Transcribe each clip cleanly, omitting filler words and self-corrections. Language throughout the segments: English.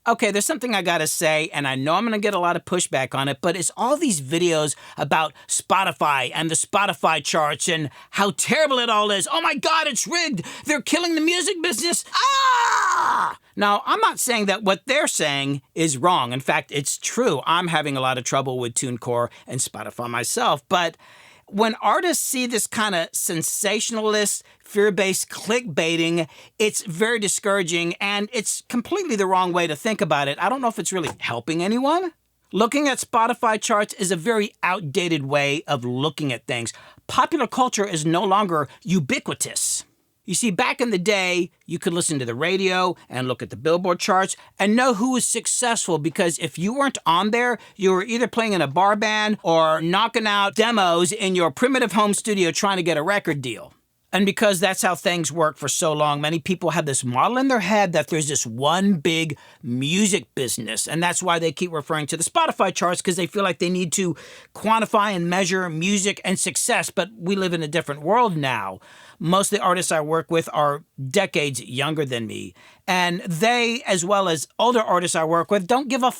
Okay, there's something I gotta say, and I know I'm gonna get a lot of pushback on it, but it's all these videos about Spotify and the Spotify charts and how terrible it all is. Oh my God, it's rigged. They're killing the music business. Ah! Now, I'm not saying that what they're saying is wrong. In fact, it's true. I'm having a lot of trouble with TuneCore and Spotify myself, but when artists see this kind of sensationalist, fear-based clickbaiting, it's very discouraging, and it's completely the wrong way to think about it. I don't know if it's really helping anyone. Looking at Spotify charts is a very outdated way of looking at things. Popular culture is no longer ubiquitous. You see, back in the day, you could listen to the radio and look at the Billboard charts and know who was successful, because if you weren't on there, you were either playing in a bar band or knocking out demos in your primitive home studio trying to get a record deal. And because that's how things work for so long, many people have this model in their head that there's this one big music business. And that's why they keep referring to the Spotify charts, because they feel like they need to quantify and measure music and success. But we live in a different world now. Most of the artists I work with are decades younger than me. And they, as well as older artists I work with, don't give a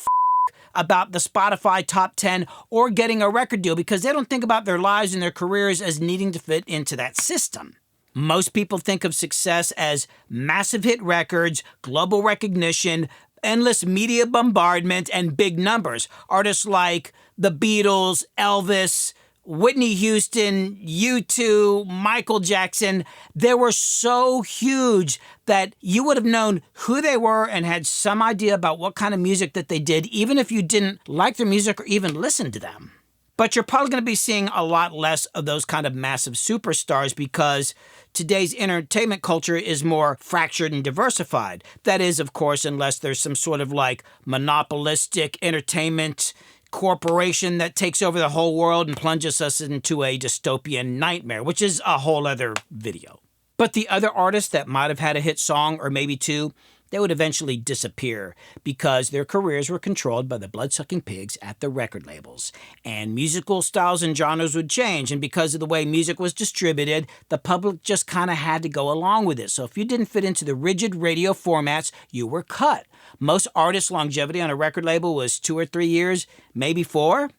about the Spotify top 10 or getting a record deal, because they don't think about their lives and their careers as needing to fit into that system. Most people think of success as massive hit records, global recognition, endless media bombardment, and big numbers. Artists like the Beatles, Elvis, Whitney Houston, U2, Michael Jackson, they were so huge that you would have known who they were and had some idea about what kind of music that they did, even if you didn't like their music or even listen to them. But you're probably going to be seeing a lot less of those kind of massive superstars, because today's entertainment culture is more fractured and diversified. That is, of course, unless there's some sort of like monopolistic entertainment corporation that takes over the whole world and plunges us into a dystopian nightmare, which is a whole other video. But the other artists that might have had a hit song or maybe two, they would eventually disappear because their careers were controlled by the blood-sucking pigs at the record labels. And musical styles and genres would change, and because of the way music was distributed, the public just kind of had to go along with it. So if you didn't fit into the rigid radio formats, you were cut. Most artists' longevity on a record label was 2 or 3 years, maybe 4.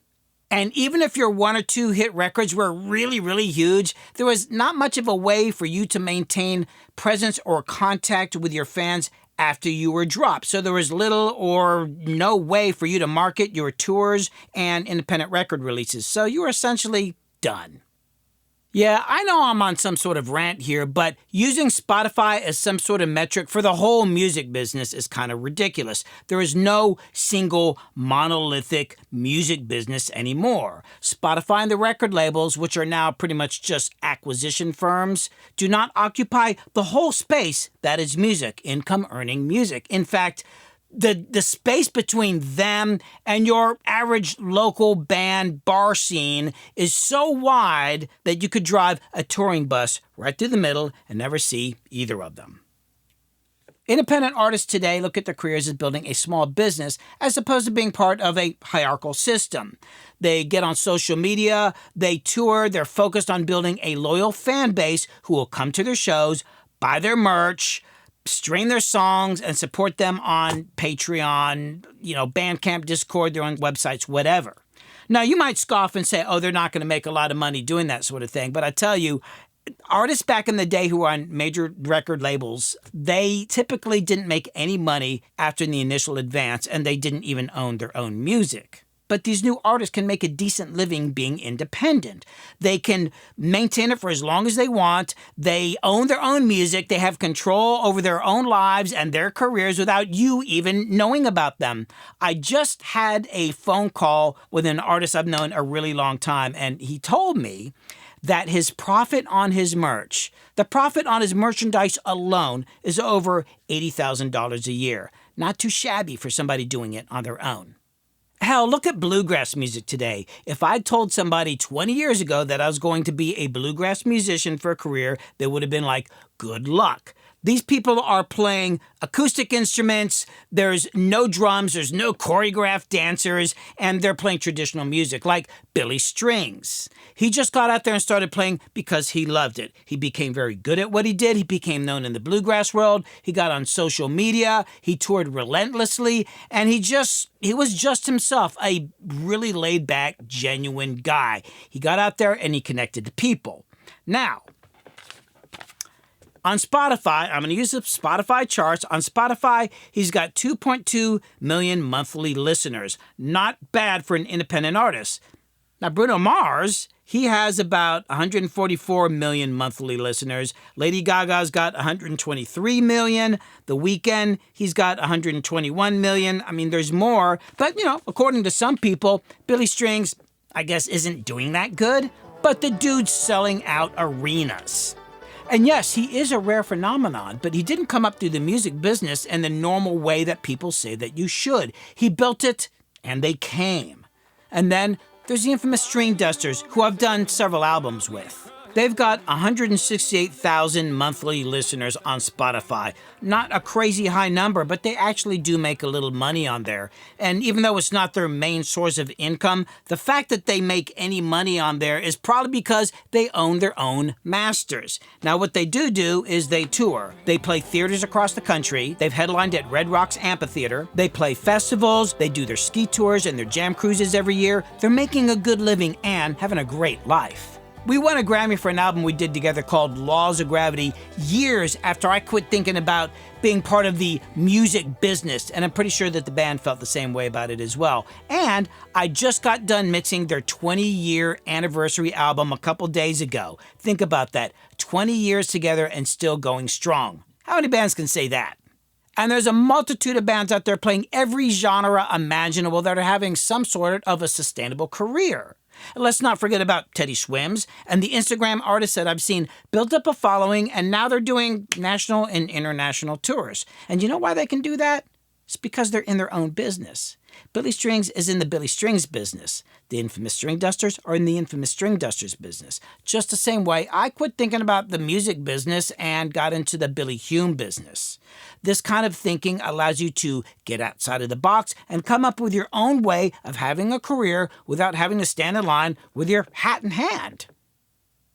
And even if your 1 or 2 hit records were really, really huge, there was not much of a way for you to maintain presence or contact with your fans after you were dropped. So there was little or no way for you to market your tours and independent record releases. So you were essentially done. Yeah, I know I'm on some sort of rant here, but using Spotify as some sort of metric for the whole music business is kind of ridiculous. There is no single monolithic music business anymore. Spotify and the record labels, which are now pretty much just acquisition firms, do not occupy the whole space that is music, income-earning music. In fact, the space between them and your average local band bar scene is so wide that you could drive a touring bus right through the middle and never see either of them. Independent artists today look at their careers as building a small business as opposed to being part of a hierarchical system. They get on social media, they tour, they're focused on building a loyal fan base who will come to their shows, buy their merch, stream their songs, and support them on Patreon, Bandcamp, Discord, their own websites, whatever. Now, you might scoff and say, oh, they're not going to make a lot of money doing that sort of thing. But I tell you, artists back in the day who were on major record labels, they typically didn't make any money after the initial advance, and they didn't even own their own music. But these new artists can make a decent living being independent. They can maintain it for as long as they want. They own their own music. They have control over their own lives and their careers without you even knowing about them. I just had a phone call with an artist I've known a really long time, and he told me that his profit on his merch, the profit on his merchandise alone, is over $80,000 a year. Not too shabby for somebody doing it on their own. Hell, look at bluegrass music today. If I'd told somebody 20 years ago that I was going to be a bluegrass musician for a career, they would have been like, good luck. These people are playing acoustic instruments, there's no drums, there's no choreographed dancers, and they're playing traditional music like Billy Strings. He just got out there and started playing because he loved it. He became very good at what he did. He became known in the bluegrass world. He got on social media. He toured relentlessly, and he was just himself, a really laid-back, genuine guy. He got out there and he connected to people. Now, on Spotify, I'm going to use the Spotify charts. On Spotify, he's got 2.2 million monthly listeners. Not bad for an independent artist. Now, Bruno Mars, he has about 144 million monthly listeners. Lady Gaga's got 123 million. The Weeknd, he's got 121 million. I mean, there's more. But, according to some people, Billy Strings, I guess, isn't doing that good. But the dude's selling out arenas. And yes, he is a rare phenomenon, but he didn't come up through the music business in the normal way that people say that you should. He built it, and they came. And then there's the infamous String Dusters, who I've done several albums with. They've got 168,000 monthly listeners on Spotify. Not a crazy high number, but they actually do make a little money on there. And even though it's not their main source of income, the fact that they make any money on there is probably because they own their own masters. Now, what they do is they tour. They play theaters across the country. They've headlined at Red Rocks Amphitheater. They play festivals. They do their ski tours and their jam cruises every year. They're making a good living and having a great life. We won a Grammy for an album we did together called Laws of Gravity years after I quit thinking about being part of the music business, and I'm pretty sure that the band felt the same way about it as well. And I just got done mixing their 20-year anniversary album a couple days ago. Think about that. 20 years together and still going strong. How many bands can say that? And there's a multitude of bands out there playing every genre imaginable that are having some sort of a sustainable career. And let's not forget about Teddy Swims and the Instagram artists that I've seen build up a following, and now they're doing national and international tours. And you know why they can do that? It's because they're in their own business. Billy Strings is in the Billy Strings business. The infamous String Dusters are in the infamous String Dusters business. Just the same way I quit thinking about the music business and got into the Billy Hume business. This kind of thinking allows you to get outside of the box and come up with your own way of having a career without having to stand in line with your hat in hand.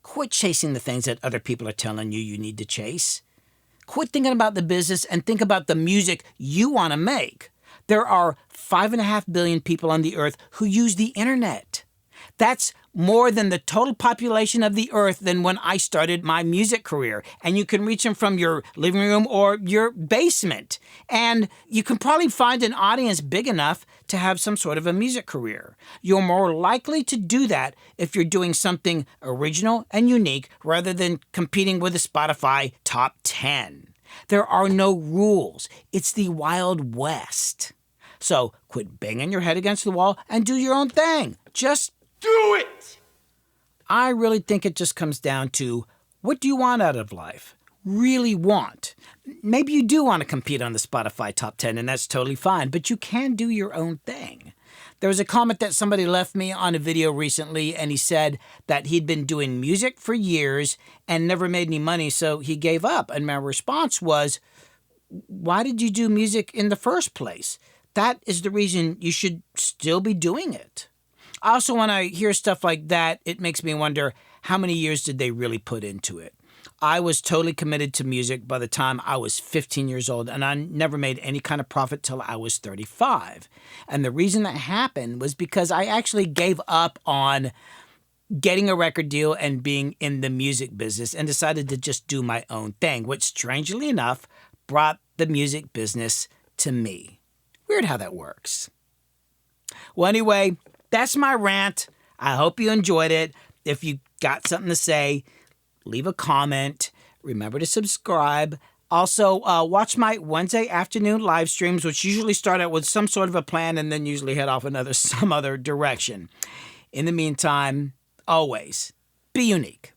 Quit chasing the things that other people are telling you need to chase. Quit thinking about the business and think about the music you want to make. There are 5.5 billion people on the earth who use the internet. That's more than the total population of the earth than when I started my music career. And you can reach them from your living room or your basement. And you can probably find an audience big enough to have some sort of a music career. You're more likely to do that if you're doing something original and unique rather than competing with the Spotify top 10. There are no rules. It's the Wild West. So quit banging your head against the wall and do your own thing. Just do it! I really think it just comes down to, what do you want out of life? Really want? Maybe you do want to compete on the Spotify top 10, and that's totally fine, but you can do your own thing. There was a comment that somebody left me on a video recently, and he said that he'd been doing music for years and never made any money, so he gave up. And my response was, why did you do music in the first place? That is the reason you should still be doing it. Also, when I hear stuff like that, it makes me wonder, how many years did they really put into it? I was totally committed to music by the time I was 15 years old, and I never made any kind of profit till I was 35. And the reason that happened was because I actually gave up on getting a record deal and being in the music business and decided to just do my own thing, which strangely enough brought the music business to me. Weird how that works. Well, anyway, that's my rant. I hope you enjoyed it. If you got something to say, leave a comment. Remember to subscribe. Also, watch my Wednesday afternoon live streams, which usually start out with some sort of a plan and then usually head off some other direction. In the meantime, always be unique.